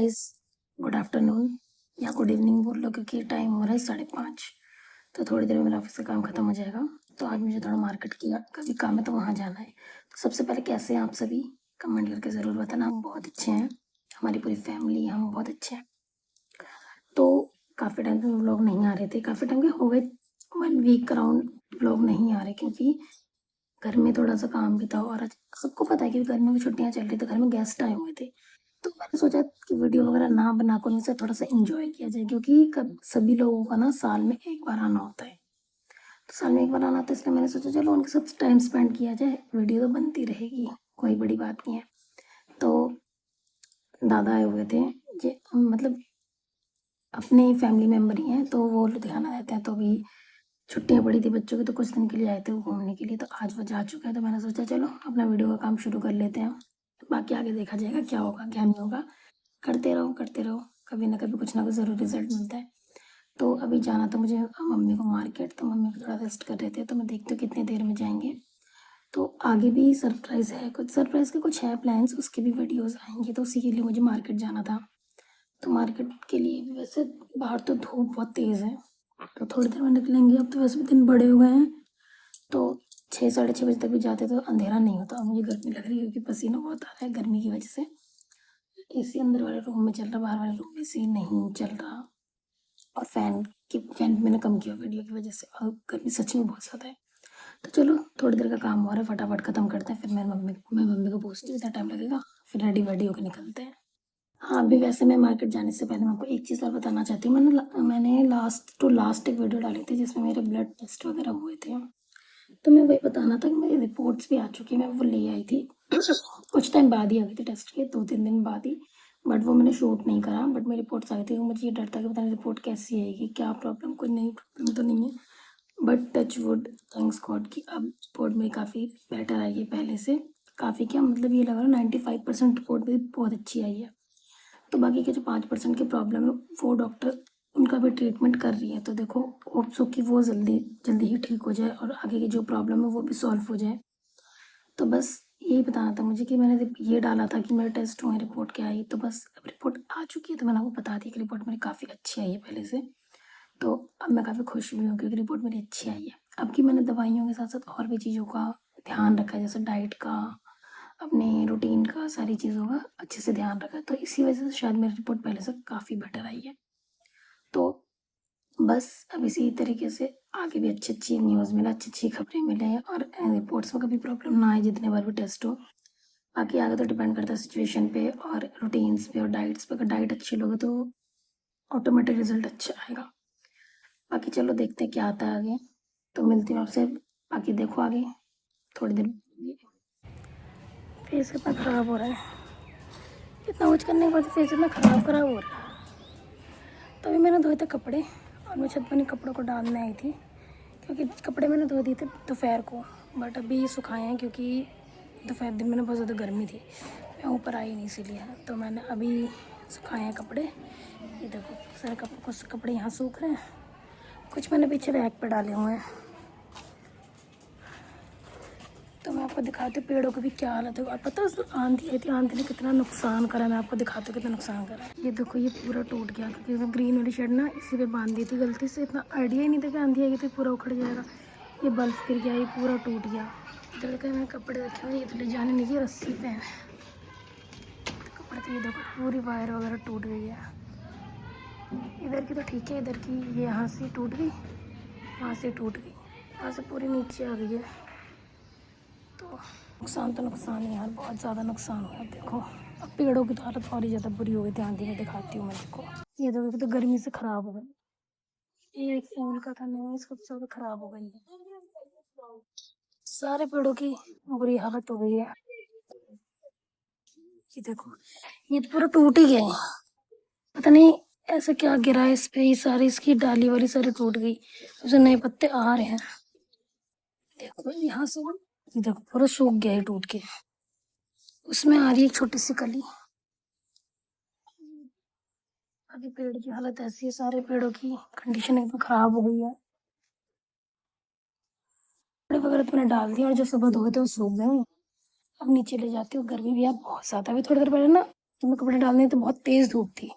Guys, good afternoon या good evening बोल लो क्योंकि टाइम हो रहा है 5:30। तो थोड़ी देर में मेरा ऑफिस का काम खत्म हो जाएगा। तो आज मुझे थोड़ा मार्केट का भी काम है तो वहाँ जाना है। तो सबसे पहले कैसे हैं आप सभी, कमेंट करके ज़रूर बताना। हम बहुत अच्छे हैं, हमारी पूरी फैमिली, हम बहुत अच्छे हैं। तो काफ़ी टाइम से व्लॉग नहीं आ रहे थे, काफ़ी टाइम के हो गए, 1 वीक अराउंड व्लॉग नहीं आ रहे क्योंकि घर में थोड़ा सा काम भी था। और आज सबको पता है कि गर्मियों की छुट्टियाँ चल रही, तो घर में गेस्ट आए हुए थे। तो मैंने सोचा कि वीडियो वगैरह ना बनाकर उनसे थोड़ा सा एंजॉय किया जाए, क्योंकि कब सभी लोगों का ना साल में एक बार आना होता है। तो साल में एक बार आना होता है, इसलिए मैंने सोचा चलो उनके साथ टाइम स्पेंड किया जाए। वीडियो तो बनती रहेगी, कोई बड़ी बात नहीं है। तो दादा आए हुए थे, ये मतलब अपने फैमिली मेम्बर ही हैं, तो वो लुधियाना रहते हैं। तो अभी छुट्टियाँ पड़ी थी बच्चों की, तो कुछ दिन के लिए आए थे वो घूमने के लिए। तो आज वो जा चुके हैं, तो मैंने सोचा चलो अपना वीडियो का काम शुरू कर लेते हैं। बाकी आगे देखा जाएगा क्या होगा क्या नहीं होगा। करते रहो करते रहो, कभी ना कभी कुछ ना कुछ ज़रूर रिजल्ट मिलता है। तो अभी जाना था मुझे मम्मी को मार्केट, तो मम्मी को थोड़ा रेस्ट कर रहे थे। तो मैं देखती हूँ कितनी देर में जाएंगे। तो आगे भी सरप्राइज़ है, कुछ सरप्राइज़ के कुछ है प्लान्स, उसके भी वीडियोज़ आएंगे। तो उसी के लिए मुझे मार्केट जाना था। तो मार्केट के लिए भी वैसे बाहर तो धूप बहुत तेज़ है, तो थोड़ी देर में निकलेंगे। अब तो वैसे भी दिन बड़े हो गए हैं, तो 6 साढ़े 6 बजे तक भी जाते तो अंधेरा नहीं होता। मुझे गर्मी लग रही है क्योंकि पसीना बहुत आ रहा है गर्मी की वजह से। एसी अंदर वाले रूम में चल रहा, बाहर वाले रूम में एसी नहीं चल रहा। और फैन मैंने कम किया वीडियो की वजह से, और गर्मी सच में बहुत ज़्यादा है। तो चलो थोड़ी देर का काम हो रहा है, फटाफट ख़त्म करते हैं। फिर मैं मम्मी को पूछती हूँ इतना टाइम लगेगा, फिर रेडी वेडी होकर निकलते हैं। हाँ, अभी वैसे मैं मार्केट जाने से पहले मैं आपको एक चीज़ और बताना चाहती हूँ। मैंने लास्ट टू लास्ट एक वीडियो डाली थी जिसमें मेरे ब्लड टेस्ट वगैरह हुए थे। तो मैं वही बताना था कि मेरी रिपोर्ट्स भी आ चुकी हैं, मैं वो ले आई थी। कुछ टाइम बाद ही आ गई थी टेस्ट के, 2-3 दिन बाद ही। बट वो मैंने शूट नहीं करा, बट मेरी रिपोर्ट्स आ गई थी। मुझे ये डर था कि पता नहीं रिपोर्ट कैसी आएगी, क्या प्रॉब्लम, कोई नई प्रॉब्लम तो नहीं है। But touch wood, thanks God कि अब रिपोर्ट मेरी काफ़ी बेटर आई है पहले से। काफ़ी क्या मतलब, ये लगा 95% रिपोर्ट भी बहुत अच्छी आई है। तो बाकी के जो 5% की प्रॉब्लम है वो डॉक्टर उनका भी ट्रीटमेंट कर रही है। तो देखो होप सो कि वो जल्दी जल्दी ही ठीक हो जाए और आगे की जो प्रॉब्लम है वो भी सॉल्व हो जाए। तो बस यही बताना था मुझे कि मैंने ये डाला था कि मेरे टेस्ट हुए, रिपोर्ट क्या आई। तो बस अब रिपोर्ट आ चुकी है, तो मैंने आपको बता दी कि रिपोर्ट मेरी काफ़ी अच्छी आई है पहले से। तो अब मैं काफ़ी खुश भी हूँ क्योंकि रिपोर्ट मेरी अच्छी आई है। अब की मैंने दवाइयों के साथ साथ और भी चीज़ों का ध्यान रखा है, जैसे डाइट का, अपने रूटीन का, सारी चीज़ों का अच्छे से ध्यान रखा है। तो इसी वजह से शायद मेरी रिपोर्ट पहले से काफ़ी बेटर आई है। तो बस अब इसी तरीके से आगे भी अच्छी न्यूज़ मिले, अच्छी खबरें मिले और रिपोर्ट्स में कभी प्रॉब्लम ना आए जितने बार भी टेस्ट हो। बाकी आगे तो डिपेंड करता है सिचुएशन पे और रूटीन्स पे और डाइट्स पे। अगर डाइट अच्छी लोगे तो ऑटोमेटिक रिजल्ट अच्छा आएगा। बाकी चलो देखते हैं क्या आता है आगे। तो मिलती हूँ आपसे, बाकी देखो आगे थोड़ी देर में। फेस कितना ख़राब हो रहा है, इतना कुछ करने के बाद फेस इतना ख़राब हो रहा है। तो अभी मैंने धोए थे कपड़े और मैं छत पर कपड़ों को डालने आई थी, क्योंकि कपड़े मैंने धो दिए थे दोपहर को। बट अभी सुखाए हैं क्योंकि दोपहर दिन में बहुत ज़्यादा गर्मी थी, मैं ऊपर आई नहीं इसीलिए। तो मैंने अभी सुखाए हैं कपड़े। ये देखो सारे कपड़े, कुछ कपड़े यहाँ सूख रहे हैं, कुछ मैंने पीछे रैक पर डाले हुए हैं। तो मैं आपको दिखाती हूँ पेड़ों की भी क्या हालत है। और पता है आंधी आई थी, आंधी ने कितना नुकसान करा, मैं आपको दिखाती हूँ कितना नुकसान करा। ये देखो ये पूरा टूट गया क्योंकि मैं ग्रीन वाली शेड ना इसी पे बांध दी थी गलती से। इतना आइडिया ही नहीं था कि आंधी आएगी तो पूरा उखड़ जाएगा। ये बल्ब गिर गया, ये पूरा टूट गया। इधर देखो मैंने कपड़े रखे हुए, ये तो ले जाने नहीं दिए, रस्सी पे है कपड़े। तो ये देखो पूरी वायर वगैरह टूट गई है। इधर की तो ठीक है, इधर की ये यहाँ से टूट गई, यहाँ से टूट गई, यहाँ से पूरी नीचे आ गई है। तो नुकसान तो नुकसान है यार, बहुत ज़्यादा नुकसान हुआ है। देखो अब पेड़ों की तो हालत और ही ज़्यादा बुरी हो गई थी आंधी में, दिखाती हूँ मैं। देखो ये देखो तो गर्मी से ख़राब हो गई। ये एक फूल का था, नहीं इसको सब ख़राब हो गई है। सारे पेड़ों की बुरी हालत हो गई है। ये देखो ये तो पूरा टूट ही गया है, पता नहीं ऐसा क्या गिरा है इस पे। ये सारी इसकी डाली वाली सारी टूट गई, उसे नए पत्ते आ रहे हैं। देखो यहाँ से ये देखो पूरा सूख गया है टूट के, उसमें आ रही है एक छोटी सी कली। अभी पेड़ की हालत ऐसी है, सारे पेड़ों की कंडीशन एकदम खराब हो गई है। कपड़े वगैरह तो मैंने डाल दिए और जो सुबह धोए थे वो सूख गए। अब नीचे ले जाती हूँ, गर्मी भी यार बहुत ज़्यादा। अभी थोड़ी देर पहले ना तो मैं कपड़े डालने तो बहुत तेज़ धूप थी।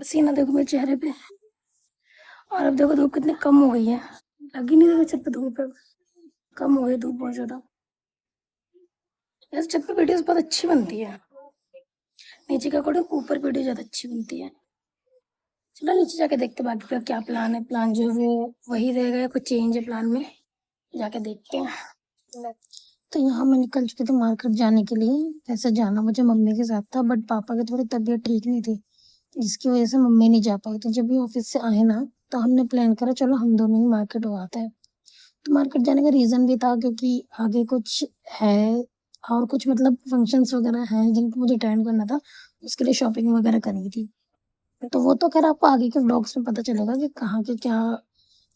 पसीना देखो मेरे चेहरे पे। और अब देखो धूप कितनी कम हो गई है। लग ही नहीं रही छत पे धूप है। कम हो गई धूप बहुत ज़्यादा। वैसे छत पे वीडियोज़ बहुत अच्छी बनती है। नीचे के अकॉर्डिंग ऊपर वीडियो ज़्यादा अच्छी बनती है। चलो नीचे जाके देखते हैं बाकी का क्या प्लान है। प्लान जो है वो वही रहेगा या कुछ चेंज है प्लान में, जाके देखते हैं। तो यहाँ मैं निकल चुकी थी मार्केट जाने के लिए। वैसे जाना मुझे मम्मी के साथ था, बट पापा की थोड़ी तबीयत ठीक नहीं थी, जिसकी वजह से मम्मी नहीं जा पाई। तो जब भी ऑफिस से आए ना, तो हमने प्लान करा चलो हम दोनों ही मार्केट हो आते हैं। तो मार्केट जाने का रीज़न भी था क्योंकि आगे कुछ है, और कुछ मतलब फंक्शंस वगैरह हैं जिनको मुझे अटेंड करना था, उसके लिए शॉपिंग वगैरह करनी थी। तो वो तो खैर आपको आगे के व्लॉग्स में पता चलेगा कि कहाँ के क्या,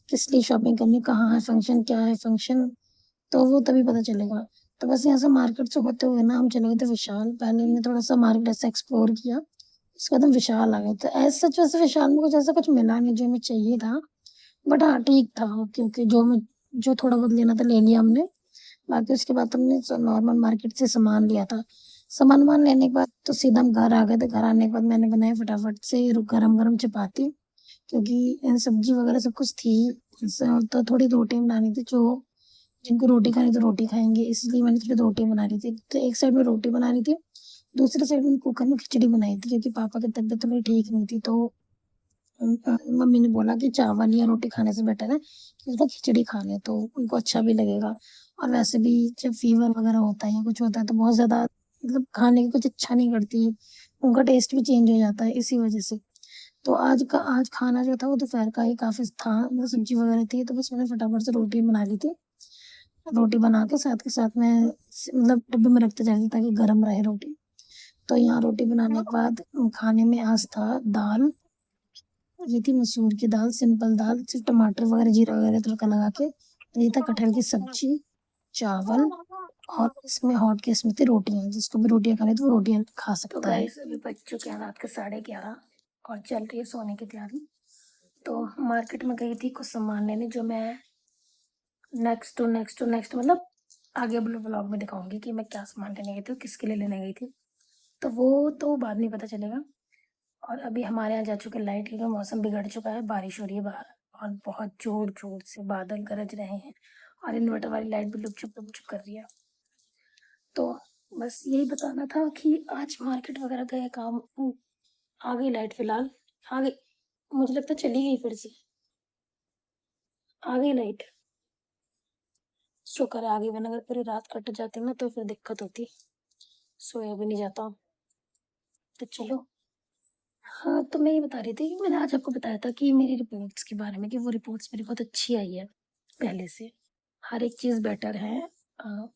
किस लिए शॉपिंग करनी, कहाँ है फंक्शन, क्या है फंक्शन, तो वो तभी पता चलेगा। तो बस यहाँ से मार्केट से होते हुए ना हम चले गए थे विशाल। पहले हमने थोड़ा सा मार्केट ऐसे एक्सप्लोर किया, उसके बाद हम विशाल आ गए। तो ऐसा सच वैसे विशाल में कुछ ऐसा कुछ मिला नहीं जो हमें चाहिए था, बट हाँ ठीक था, क्योंकि जो थोड़ा बहुत लेना था ले लिया हमने। बाकी उसके बाद हमने नॉर्मल मार्केट से सामान लिया था। सामान वामान लेने के बाद तो सीधा हम घर आ गए थे। घर आने के बाद मैंने बनाई फटाफट से गरम गरम चपाती, क्योंकि सब्जी वगैरह सब कुछ थी। तो थोड़ी रोटी बनानी थी, जो जिनको रोटी खानी तो रोटी खाएंगे, इसलिए मैंने थोड़ी रोटी बना रही थी। तो एक साइड में रोटी बना रही थी, दूसरे साइड में कुकर में खिचड़ी बनाई थी, क्योंकि पापा की तबीयत थोड़ी ठीक नहीं थी। तो मम्मी ने बोला कि चावल या रोटी खाने से बेटर है कि उसको खिचड़ी खा ले, तो उनको अच्छा भी लगेगा। और वैसे भी जब फीवर वगैरह होता है या कुछ होता है तो बहुत ज़्यादा मतलब खाने की कुछ अच्छा नहीं करती, उनका टेस्ट भी चेंज हो जाता है इसी वजह से। तो आज खाना जो था वो दोपहर का ही काफ़ी था, मतलब सब्जी वगैरह थी, तो बस मैंने फटाफट से रोटी बना ली थी। रोटी बना के साथ में मतलब डिब्बे में रखते जा रही थी ताकि गर्म रहे रोटी। तो यहाँ रोटी बनाने के बाद खाने में आज था दाल, ये थी मसूर की दाल, सिंपल दाल, सिर्फ टमाटर वगैरह जीरा वगैरह तड़का लगा के। ये था कटहल की सब्जी, चावल, और इसमें हॉट केस में थी रोटियां। जिसको भी रोटियां खानी तो वो रोटियां खा सकता है। अभी बज चुके हैं रात के 11:30 और चल रही है सोने की तैयारी। तो मार्केट में गई थी कुछ सामान लेने, जो मैं नेक्स्ट मतलब आगे ब्लॉग में दिखाऊंगी कि मैं क्या सामान लेने गई थी, किसके लिए लेने गई थी। तो वो तो बाद में पता चलेगा। और अभी हमारे यहाँ जा चुके लाइट, क्योंकि मौसम बिगड़ चुका है, बारिश हो रही है बाहर और बहुत जोर जोर से बादल गरज रहे हैं, और इन्वर्टर वाली लाइट भी लुक चुप कर रही है। तो बस यही बताना था कि आज मार्केट वगैरह गए, काम आ गई लाइट फिलहाल, आ गई। मुझे लगता है चली गई फिर से, आ गई लाइट। शुक्र है आ गई, वरना अगर पूरी रात कट जाती ना तो फिर दिक्कत होती, सोया भी नहीं जाता। तो चलो, हाँ तो मैं ये बता रही थी कि मैंने आज आपको बताया था कि मेरी रिपोर्ट्स के बारे में, कि वो रिपोर्ट्स मेरी बहुत अच्छी आई है पहले से। हर एक चीज़ बेटर है। अ,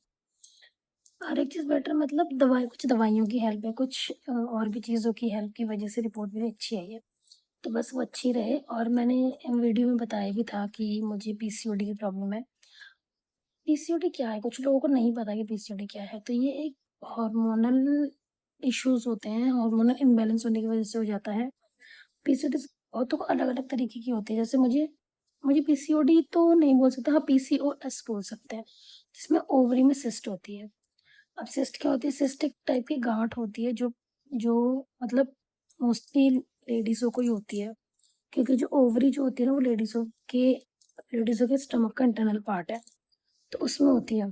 हर एक चीज़ बेटर मतलब कुछ दवाइयों की हेल्प है, कुछ और भी चीज़ों की हेल्प की वजह से रिपोर्ट मेरी अच्छी आई है। तो बस वो अच्छी रहे। और मैंने वीडियो में बताया भी था कि मुझे पीसीओडी की प्रॉब्लम है। पीसीओडी क्या है, कुछ लोगों को नहीं पता कि पीसीओडी क्या है। तो ये एक हार्मोनल इश्यूज होते हैं, हार्मोनल इम्बैलेंस होने की वजह से हो जाता है। पीसीओडी बहुतों को अलग अलग तरीके की होती है। जैसे मुझे मुझे पीसीओडी तो नहीं बोल सकते, हाँ पीसीओएस बोल सकते हैं, जिसमें ओवरी में सिस्ट होती है। अब सिस्ट क्या होती है, सिस्ट एक टाइप की गांठ होती है, जो जो मतलब मोस्टली लेडीज़ों को ही होती है, क्योंकि जो ओवरी जो होती है ना वो लेडीज़ों के स्टमक का इंटरनल पार्ट है, तो उसमें होती है।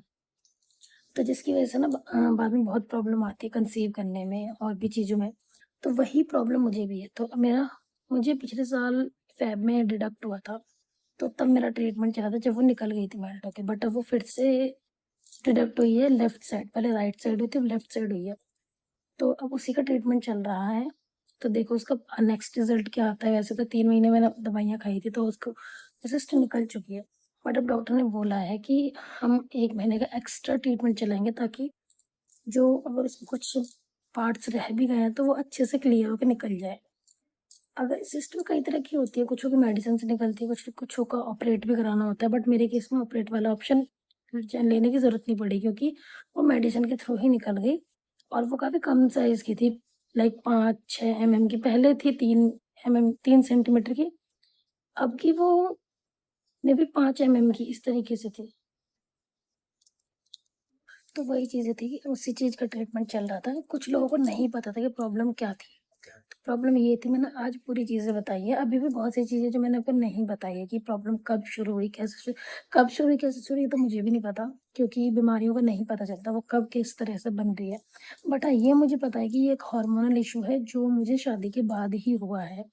तो जिसकी वजह से ना बाद में बहुत प्रॉब्लम आती है कंसीव करने में और भी चीज़ों में। तो वही प्रॉब्लम मुझे भी है। तो मुझे पिछले साल फ़ेब में डिडक्ट हुआ था, तो तब मेरा ट्रीटमेंट चला था जब वो निकल गई थी मेल्ट होके। बट अब वो फिर से डिडक्ट हुई है लेफ्ट साइड, पहले राइट साइड हुई थी, अब लेफ्ट साइड हुई है। तो अब उसी का ट्रीटमेंट चल रहा है। तो देखो उसका नेक्स्ट रिजल्ट क्या आता है। वैसे तो 3 महीने मैंने दवाइयाँ खाई थी, तो उसको रेसिस्ट निकल चुकी है। बट अब डॉक्टर ने बोला है कि हम 1 महीने का एक्स्ट्रा ट्रीटमेंट चलाएंगे, ताकि जो अगर उसमें कुछ पार्ट्स रह भी गए हैं तो वो अच्छे से क्लियर होकर निकल जाए। अगर सिस्टम कई तरह की होती है, कुछ की मेडिसिन से निकलती है, कुछ का ऑपरेट भी कराना होता है। बट मेरे केस में ऑपरेट वाला ऑप्शन लेने की ज़रूरत नहीं पड़ी, क्योंकि वो मेडिसिन के थ्रू ही निकल गई। और वो काफ़ी कम साइज़ की थी, लाइक 5-6 mm की। पहले थी 3 mm, 3 सेंटीमीटर की। अब की वो मे बी 5 mm की, इस तरीके से थी। तो वही चीज़ें थी कि उसी चीज़ का ट्रीटमेंट चल रहा था। कुछ लोगों को नहीं पता था कि प्रॉब्लम क्या थी। तो प्रॉब्लम ये थी, मैंने आज पूरी चीज़ें बताई है। अभी भी बहुत सी चीज़ें जो मैंने आपको नहीं बताई है कि प्रॉब्लम कब शुरू हुई, कब शुरू हुई, कैसे शुरू हुई, तो मुझे भी नहीं पता, क्योंकि बीमारियों का नहीं पता चलता वो कब किस तरह से बन रही है। बट हाँ, ये मुझे पता है कि ये एक हार्मोनल इश्यू है जो मुझे शादी के बाद ही हुआ है।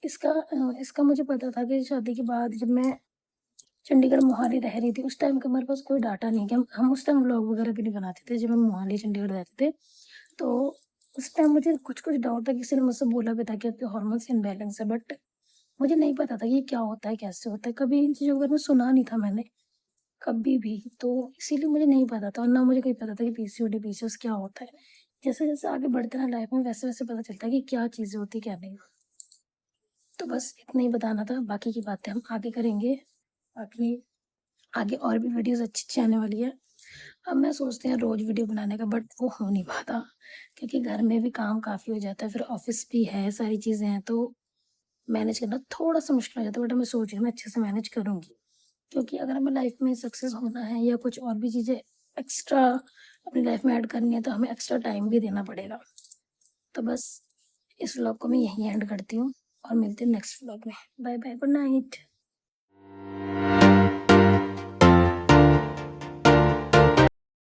इसका मुझे पता था कि शादी के बाद जब मैं चंडीगढ़, मोहाली रह रही थी, उस टाइम का हमारे पास कोई डाटा नहीं कि हम उस टाइम व्लॉग वगैरह भी नहीं बनाते थे जब हम मोहाली, चंडीगढ़ रहते थे। तो उस टाइम मुझे कुछ-कुछ डाउट था, किसी ने मुझसे बोला भी था कि आपके हार्मोन्स इम्बैलेंस है, बट मुझे नहीं पता था कि ये क्या होता है, कैसे होता है? कभी इन चीज़ों के बारे में सुना नहीं था मैंने, कभी भी। तो इसीलिए मुझे नहीं पता था और ना मुझे कहीं पता था कि पीसीओडी, पीसीओएस क्या होता है। जैसे-जैसे आगे बढ़ते हैं लाइफ में, वैसे-वैसे पता चलता है कि क्या चीज़ें होती हैं, क्या नहीं। तो बस इतना ही बताना था, बाकी की बातें हम आगे करेंगे। बाकी आगे और भी वीडियोज़ अच्छी-अच्छी आने वाली है। अब मैं सोचती हूँ रोज़ वीडियो बनाने का, बट वो हो नहीं पाता, क्योंकि घर में भी काम काफ़ी हो जाता है, फिर ऑफ़िस भी है, सारी चीज़ें हैं, तो मैनेज करना थोड़ा-सा मुश्किल हो जाता है। बट मैं सोच रही हूँ मैं अच्छे से मैनेज करूँगी, क्योंकि अगर हमें लाइफ़ में सक्सेस होना है या कुछ और भी चीज़ें एक्स्ट्रा अपनी लाइफ़ में ऐड करनी है, तो हमें एक्स्ट्रा टाइम भी देना पड़ेगा। तो बस इस व्लॉग को मैं यहीं एंड करती हूँ और मिलते हैं नेक्स्ट व्लॉग में। Bye bye, good night.